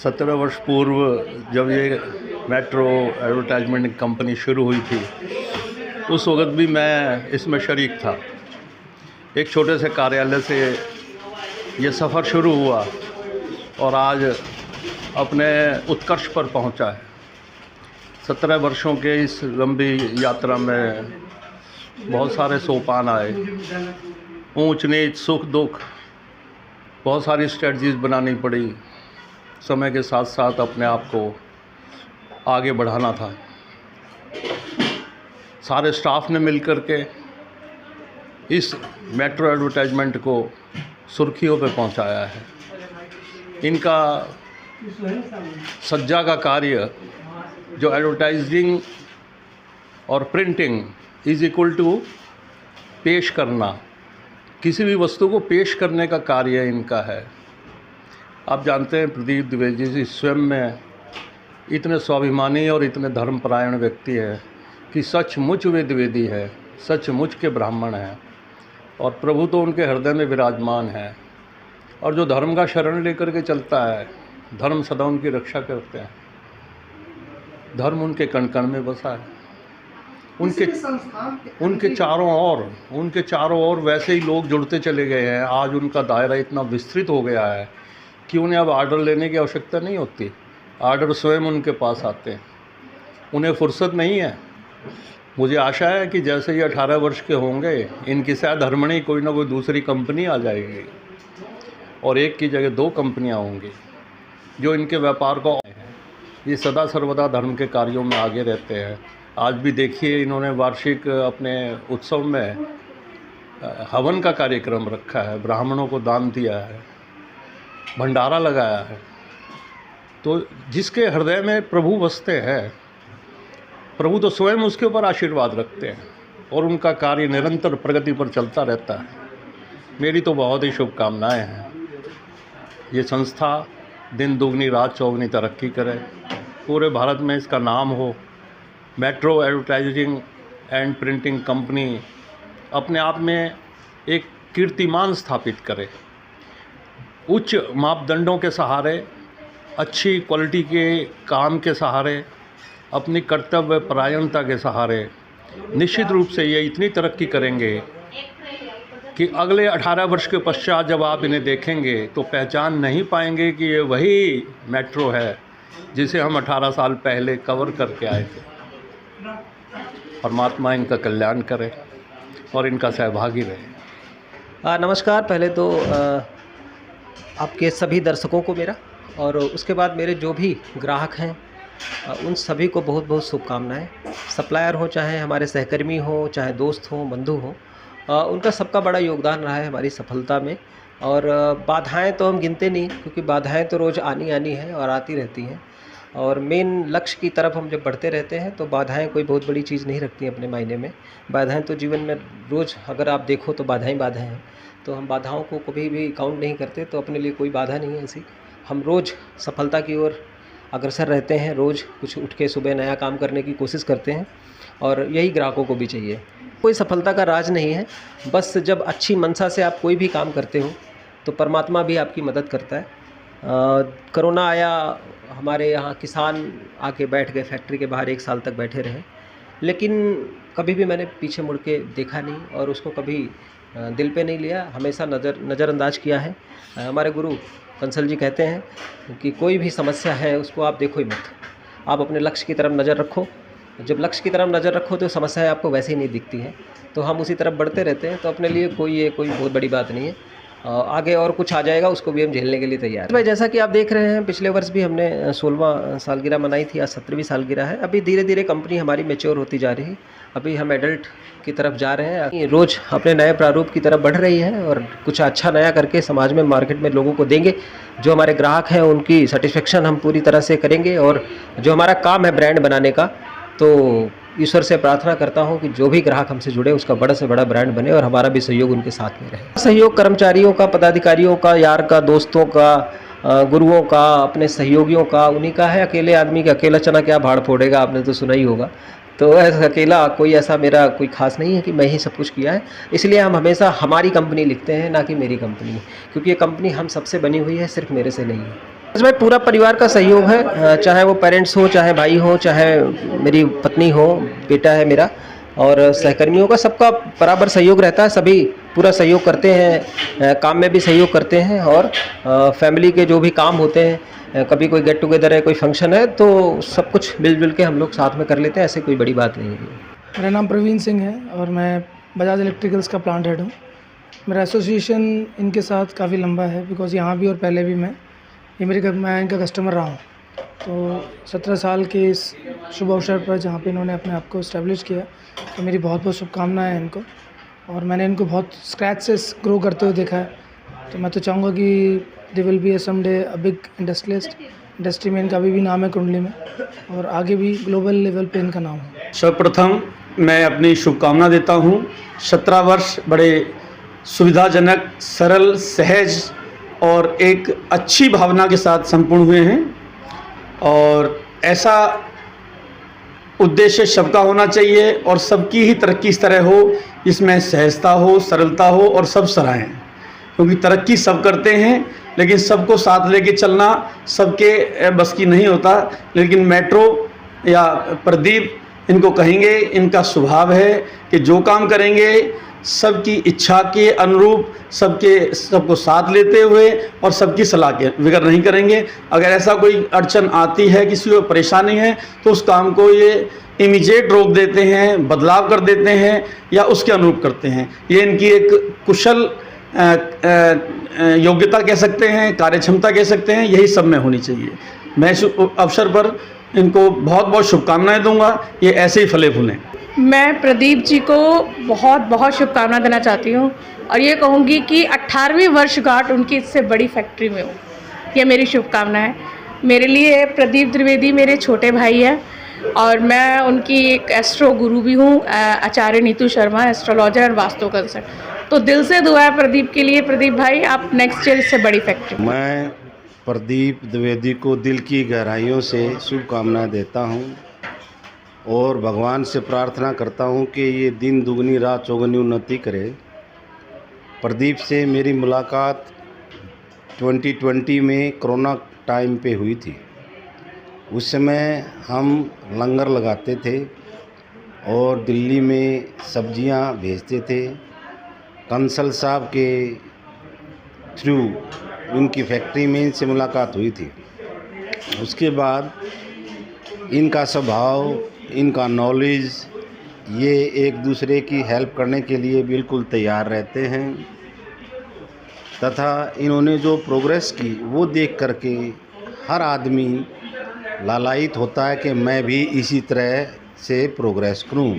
17 वर्ष पूर्व जब ये मेट्रो एडवर्टाइजमेंट कंपनी शुरू हुई थी, उस वक़्त भी मैं इसमें शरीक था। एक छोटे से कार्यालय से ये सफ़र शुरू हुआ और आज अपने उत्कर्ष पर पहुंचा है। 17 वर्षों के इस लंबी यात्रा में बहुत सारे सोपान आए, ऊंच नीच, सुख दुख, बहुत सारी स्ट्रेटजीज़ बनानी पड़ी। समय के साथ साथ अपने आप को आगे बढ़ाना था। सारे स्टाफ ने मिलकर के इस मेट्रो एडवर्टाइजमेंट को सुर्खियों पे पहुंचाया है। इनका सज्जा का कार्य, जो एडवर्टाइजिंग और प्रिंटिंग इज़ इक्वल टू पेश करना, किसी भी वस्तु को पेश करने का कार्य इनका है। आप जानते हैं प्रदीप द्विवेदी जी स्वयं में इतने स्वाभिमानी और इतने धर्मपरायण व्यक्ति हैं कि सचमुच वे द्विवेदी है, सचमुच के ब्राह्मण हैं और प्रभु तो उनके हृदय में विराजमान है। और जो धर्म का शरण लेकर के चलता है, धर्म सदा उनकी रक्षा करते हैं। धर्म उनके कण कण में बसा है। उनके चारों ओर वैसे ही लोग जुड़ते चले गए हैं। आज उनका दायरा इतना विस्तृत हो गया है कि उन्हें अब आर्डर लेने की आवश्यकता नहीं होती। आर्डर स्वयं उनके पास आते हैं, उन्हें फुर्सत नहीं है। मुझे आशा है कि जैसे ही 18 वर्ष के होंगे, इनकी शायद धर्मणी कोई ना कोई दूसरी कंपनी आ जाएगी और एक की जगह 2 कंपनियां होंगी जो इनके व्यापार को हैं। ये सदा सर्वदा धर्म के कार्यों में आगे रहते हैं। आज भी देखिए, इन्होंने वार्षिक अपने उत्सव में हवन का कार्यक्रम रखा है, ब्राह्मणों को दान दिया है, भंडारा लगाया है। तो जिसके हृदय में प्रभु बसते हैं, प्रभु तो स्वयं उसके ऊपर आशीर्वाद रखते हैं और उनका कार्य निरंतर प्रगति पर चलता रहता है। मेरी तो बहुत ही शुभकामनाएं हैं। ये संस्था दिन दुगनी रात चौगनी तरक्की करे, पूरे भारत में इसका नाम हो। Metro advertising and printing company अपने आप में एक कीर्तिमान स्थापित करे। उच्च मापदंडों के सहारे, अच्छी क्वालिटी के काम के सहारे, अपनी कर्तव्य परायणता के सहारे निश्चित रूप से ये इतनी तरक्की करेंगे कि अगले 18 वर्ष के पश्चात जब आप इन्हें देखेंगे तो पहचान नहीं पाएंगे कि ये वही मेट्रो है जिसे हम 18 साल पहले कवर करके आए थे। परमात्मा इनका कल्याण करे और इनका सहभागी रहे। नमस्कार। पहले तो आपके सभी दर्शकों को मेरा, और उसके बाद मेरे जो भी ग्राहक हैं उन सभी को बहुत बहुत शुभकामनाएं। सप्लायर हो, चाहे हमारे सहकर्मी हो, चाहे दोस्त हो, बंधु हो, उनका सबका बड़ा योगदान रहा है हमारी सफलता में। और बाधाएं तो हम गिनते नहीं, क्योंकि बाधाएं तो रोज़ आनी है और आती रहती हैं। और मेन लक्ष्य की तरफ हम जब बढ़ते रहते हैं तो बाधाएं कोई बहुत बड़ी चीज़ नहीं रखती अपने मायने में। बाधाएं तो जीवन में रोज़ अगर आप देखो तो बाधाएं हैं। तो हम बाधाओं को कभी भी काउंट नहीं करते, तो अपने लिए कोई बाधा नहीं है ऐसी। हम रोज़ सफलता की ओर अग्रसर रहते हैं, रोज़ कुछ उठ के सुबह नया काम करने की कोशिश करते हैं और यही ग्राहकों को भी चाहिए। कोई सफलता का राज नहीं है, बस जब अच्छी मनसा से आप कोई भी काम करते हो तो परमात्मा भी आपकी मदद करता है। कोरोना आया, हमारे यहाँ किसान आके बैठ गए फैक्ट्री के बाहर, 1 साल तक बैठे रहे, लेकिन कभी भी मैंने पीछे मुड़ के देखा नहीं और उसको कभी दिल पे नहीं लिया, हमेशा नज़रअंदाज किया है। हमारे गुरु कंसल जी कहते हैं कि कोई भी समस्या है उसको आप देखो ही मत, आप अपने लक्ष्य की तरफ नज़र रखो। जब लक्ष्य की तरफ नज़र रखो तो समस्याएं आपको वैसे ही नहीं दिखती हैं। तो हम उसी तरफ बढ़ते रहते हैं, तो अपने लिए कोई बहुत बड़ी बात नहीं है। आगे और कुछ आ जाएगा, उसको भी हम झेलने के लिए तैयार हैं। भाई, जैसा कि आप देख रहे हैं, पिछले वर्ष भी हमने 16वां सालगिरह मनाई थी, आज 17वीं सालगिरह है। अभी धीरे धीरे कंपनी हमारी मैच्योर होती जा रही है। अभी हम एडल्ट की तरफ जा रहे हैं, रोज़ अपने नए प्रारूप की तरफ बढ़ रही है और कुछ अच्छा नया करके समाज में, मार्केट में लोगों को देंगे। जो हमारे ग्राहक हैं उनकी सेटिस्फेक्शन हम पूरी तरह से करेंगे और जो हमारा काम है ब्रांड बनाने का, तो ईश्वर से प्रार्थना करता हूं कि जो भी ग्राहक हमसे जुड़े उसका बड़ा से बड़ा ब्रांड बने और हमारा भी सहयोग उनके साथ में रहे। सहयोग कर्मचारियों का, पदाधिकारियों का, यार का, दोस्तों का, गुरुओं का, अपने सहयोगियों का, उन्हीं का है। अकेले आदमी का अकेला चना क्या भाड़ फोड़ेगा, आपने तो सुना ही होगा। तो ऐसा अकेला कोई ऐसा मेरा कोई खास नहीं है कि मैं ही सब कुछ किया है। इसलिए हम हमेशा हमारी कंपनी लिखते हैं, ना कि मेरी कंपनी, क्योंकि ये कंपनी हम सबसे बनी हुई है, सिर्फ मेरे से नहीं है। इसमें पूरा परिवार का सहयोग है, चाहे वो पेरेंट्स हो, चाहे भाई हो, चाहे मेरी पत्नी हो, बेटा है मेरा, और सहकर्मियों का सबका बराबर सहयोग रहता है। सभी पूरा सहयोग करते हैं, काम में भी सहयोग करते हैं, और फैमिली के जो भी काम होते हैं, कभी कोई गेट टुगेदर है, कोई फंक्शन है, तो सब कुछ मिलजुल के हम लोग साथ में कर लेते हैं। ऐसे कोई बड़ी बात नहीं है। मेरा नाम प्रवीण सिंह है और मैं बजाज इलेक्ट्रिकल्स का प्लांट हेड हूँ। मेरा एसोसिएशन इनके साथ काफ़ी लंबा है, बिकॉज़ यहाँ भी और पहले भी मैं इनका कस्टमर रहा हूँ। तो 17 साल के इस शुभ अवसर पर जहाँ पे इन्होंने अपने आप को इस्टेब्लिश किया, तो मेरी बहुत बहुत शुभकामनाएं हैं इनको। और मैंने इनको बहुत स्क्रैच से ग्रो करते हुए देखा है, तो मैं तो चाहूँगा कि they will be someday a big industrialist. Industry में इनका अभी भी नाम है कुंडली में, और आगे भी ग्लोबल लेवल पे इनका नाम है। सर्वप्रथम मैं अपनी शुभकामना देता हूँ। 17 वर्ष बड़े सुविधाजनक, सरल, सहज और एक अच्छी भावना के साथ संपूर्ण हुए हैं, और ऐसा उद्देश्य सबका होना चाहिए और सबकी ही तरक्की इस तरह हो जिसमें सहजता हो, सरलता हो और सब सराहें। क्योंकि तरक्की सब करते हैं, लेकिन सबको साथ लेके चलना सबके बस की नहीं होता। लेकिन मेट्रो या प्रदीप इनको कहेंगे, इनका स्वभाव है कि जो काम करेंगे सबकी इच्छा के अनुरूप, सबको साथ लेते हुए और सबकी सलाह के बगैर नहीं करेंगे। अगर ऐसा कोई अड़चन आती है, किसी को परेशानी है, तो उस काम को ये इमीडिएट रोक देते हैं, बदलाव कर देते हैं या उसके अनुरूप करते हैं। ये इनकी एक कुशल योग्यता कह सकते हैं, कार्यक्षमता कह सकते हैं, यही सब में होनी चाहिए। मैं इस अवसर पर इनको बहुत बहुत शुभकामनाएं दूंगा, ये ऐसे ही फले फूलें। मैं प्रदीप जी को बहुत बहुत शुभकामना देना चाहती हूँ, और ये कहूँगी कि 18वीं वर्षगांठ उनकी इससे बड़ी फैक्ट्री में हो, ये मेरी शुभकामना है। मेरे लिए प्रदीप द्विवेदी मेरे छोटे भाई हैं, और मैं उनकी एक एस्ट्रो गुरु भी हूँ, आचार्य नीतू शर्मा, एस्ट्रोलॉजर और वास्तु कंसल्ट। तो दिल से दुआ है प्रदीप के लिए। प्रदीप भाई, आप नेक्स्ट ईयर इससे बड़ी फैक्ट्री। मैं प्रदीप द्विवेदी को दिल की गहराइयों से शुभकामनाएं देता हूं, और भगवान से प्रार्थना करता हूं कि ये दिन दुगनी रात चौगुनी उन्नति करे। प्रदीप से मेरी मुलाकात 2020 में कोरोना टाइम पे हुई थी। उस समय हम लंगर लगाते थे और दिल्ली में सब्जियां भेजते थे। कंसल साहब के थ्रू उनकी फैक्ट्री में इनसे मुलाकात हुई थी। उसके बाद इनका स्वभाव, इनका नॉलेज, ये एक दूसरे की हेल्प करने के लिए बिल्कुल तैयार रहते हैं, तथा इन्होंने जो प्रोग्रेस की वो देख करके हर आदमी लालायित होता है कि मैं भी इसी तरह से प्रोग्रेस करूं।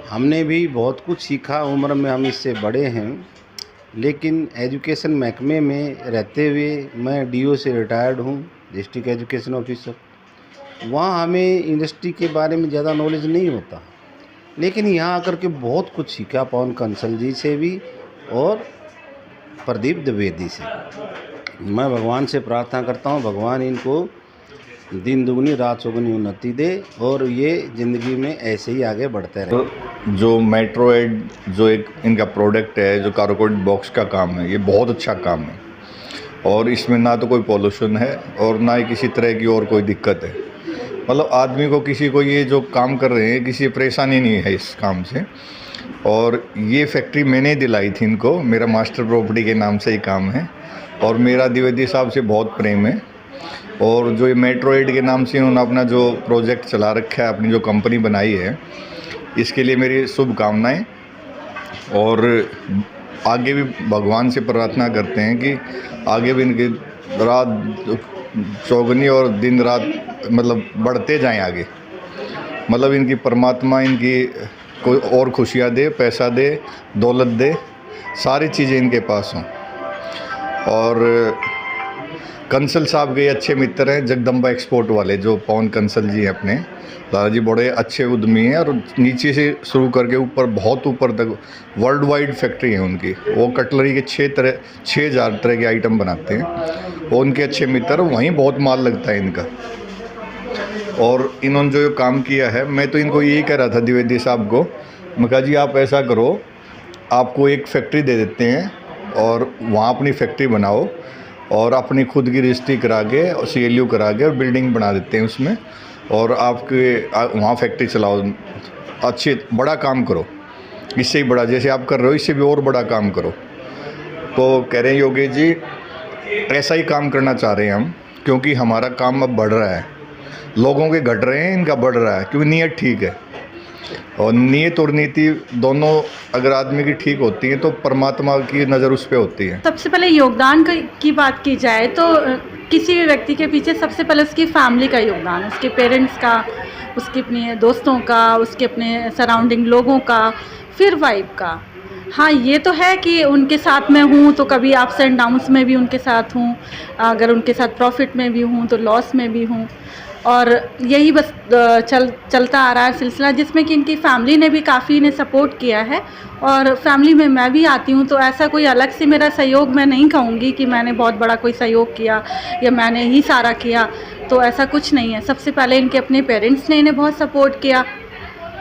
हमने भी बहुत कुछ सीखा, उम्र में हम इससे बड़े हैं, लेकिन एजुकेशन महकमे में रहते हुए मैं डीओ से रिटायर्ड हूँ, डिस्ट्रिक्ट एजुकेशन ऑफिसर। वहाँ हमें इंडस्ट्री के बारे में ज़्यादा नॉलेज नहीं होता, लेकिन यहाँ आकर के बहुत कुछ सीखा, पवन कंसल जी से भी और प्रदीप द्विवेदी से। मैं भगवान से प्रार्थना करता हूँ, भगवान इनको दिन दुगनी रात चौगुनी उन्नति दे और ये ज़िंदगी में ऐसे ही आगे बढ़ते रहे। तो जो मेट्रोएड जो एक इनका प्रोडक्ट है, जो कार्गो बॉक्स का काम है, ये बहुत अच्छा काम है, और इसमें ना तो कोई पॉल्यूशन है और ना ही किसी तरह की और कोई दिक्कत है। मतलब आदमी को, किसी को ये जो काम कर रहे हैं, किसी परेशानी नहीं है इस काम से। और ये फैक्ट्री मैंने दिलाई थी इनको, मेरा मास्टर प्रॉपर्टी के नाम से ही काम है, और मेरा द्विवेदी साहब से बहुत प्रेम है। और जो ये मेट्रोएड के नाम से इन्होंने अपना जो प्रोजेक्ट चला रखा है, अपनी जो कंपनी बनाई है, इसके लिए मेरी शुभकामनाएं। और आगे भी भगवान से प्रार्थना करते हैं कि आगे भी इनकी रात चौगुनी और दिन रात मतलब बढ़ते जाएं आगे। मतलब इनकी परमात्मा इनकी कोई और खुशियाँ दे, पैसा दे, दौलत दे, सारी चीज़ें इनके पास हों। और कंसल साहब के अच्छे मित्र हैं, जगदम्बा एक्सपोर्ट वाले, जो पवन कंसल जी हैं अपने दादाजी, बड़े अच्छे उद्यमी हैं, और नीचे से शुरू करके ऊपर, बहुत ऊपर तक वर्ल्ड वाइड फैक्ट्री है उनकी। वो कटलरी के 6,000 तरह के आइटम बनाते हैं, वो उनके अच्छे मित्र, वहीं बहुत माल लगता है इनका। और इन्होंने जो काम किया है, मैं तो इनको यही कह रहा था द्विवेदी साहब को, मैं कहा जी आप ऐसा करो, आपको एक फैक्ट्री दे देते हैं और वहाँ अपनी फैक्ट्री बनाओ, और अपनी खुद की रजिस्ट्री करा के और CLU करा के और बिल्डिंग बना देते हैं उसमें, और आपके वहाँ फैक्ट्री चलाओ, अच्छे बड़ा काम करो, इससे ही बड़ा, जैसे आप कर रहे हो इससे भी और बड़ा काम करो। तो कह रहे हैं योगेश जी ऐसा ही काम करना चाह रहे हैं हम, क्योंकि हमारा काम अब बढ़ रहा है, लोगों के घट रहे हैं, इनका बढ़ रहा है, क्योंकि नीयत ठीक है। और नीयत और नीति दोनों अगर आदमी की ठीक होती है तो परमात्मा की नज़र उस पर होती है। सबसे पहले योगदान की बात की जाए तो किसी भी व्यक्ति के पीछे सबसे पहले उसकी फैमिली का योगदान, उसके पेरेंट्स का, उसके अपने दोस्तों का, उसके अपने सराउंडिंग लोगों का, फिर वाइफ का। हाँ, ये तो है कि उनके साथ में हूँ तो कभी अप्स एंड डाउन्स में भी उनके साथ हूँ, अगर उनके साथ प्रॉफिट में भी हूँ तो लॉस में भी हूँ, और यही बस चलता आ रहा है सिलसिला, जिसमें कि इनकी फैमिली ने भी काफ़ी इन्हें सपोर्ट किया है, और फैमिली में मैं भी आती हूँ। तो ऐसा कोई अलग से मेरा सहयोग मैं नहीं कहूँगी कि मैंने बहुत बड़ा कोई सहयोग किया या मैंने ही सारा किया, तो ऐसा कुछ नहीं है। सबसे पहले इनके अपने पेरेंट्स ने इन्हें बहुत सपोर्ट किया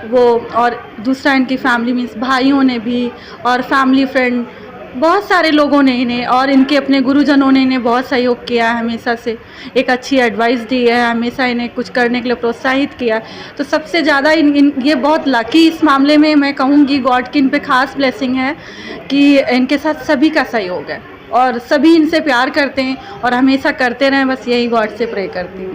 वो, और दूसरा इनकी फैमिली मीन्स भाइयों ने भी, और फैमिली फ्रेंड बहुत सारे लोगों ने इन्हें, और इनके अपने गुरुजनों ने इन्हें बहुत सहयोग किया है, हमेशा से एक अच्छी एडवाइस दी है, हमेशा इन्हें कुछ करने के लिए प्रोत्साहित किया। तो सबसे ज़्यादा ये बहुत लकी इस मामले में मैं कहूँगी, गॉड की इन पे खास ब्लेसिंग है कि इनके साथ सभी का सहयोग है और सभी इनसे प्यार करते हैं और हमेशा करते रहें, बस यही गॉड से प्रे करती हूँ।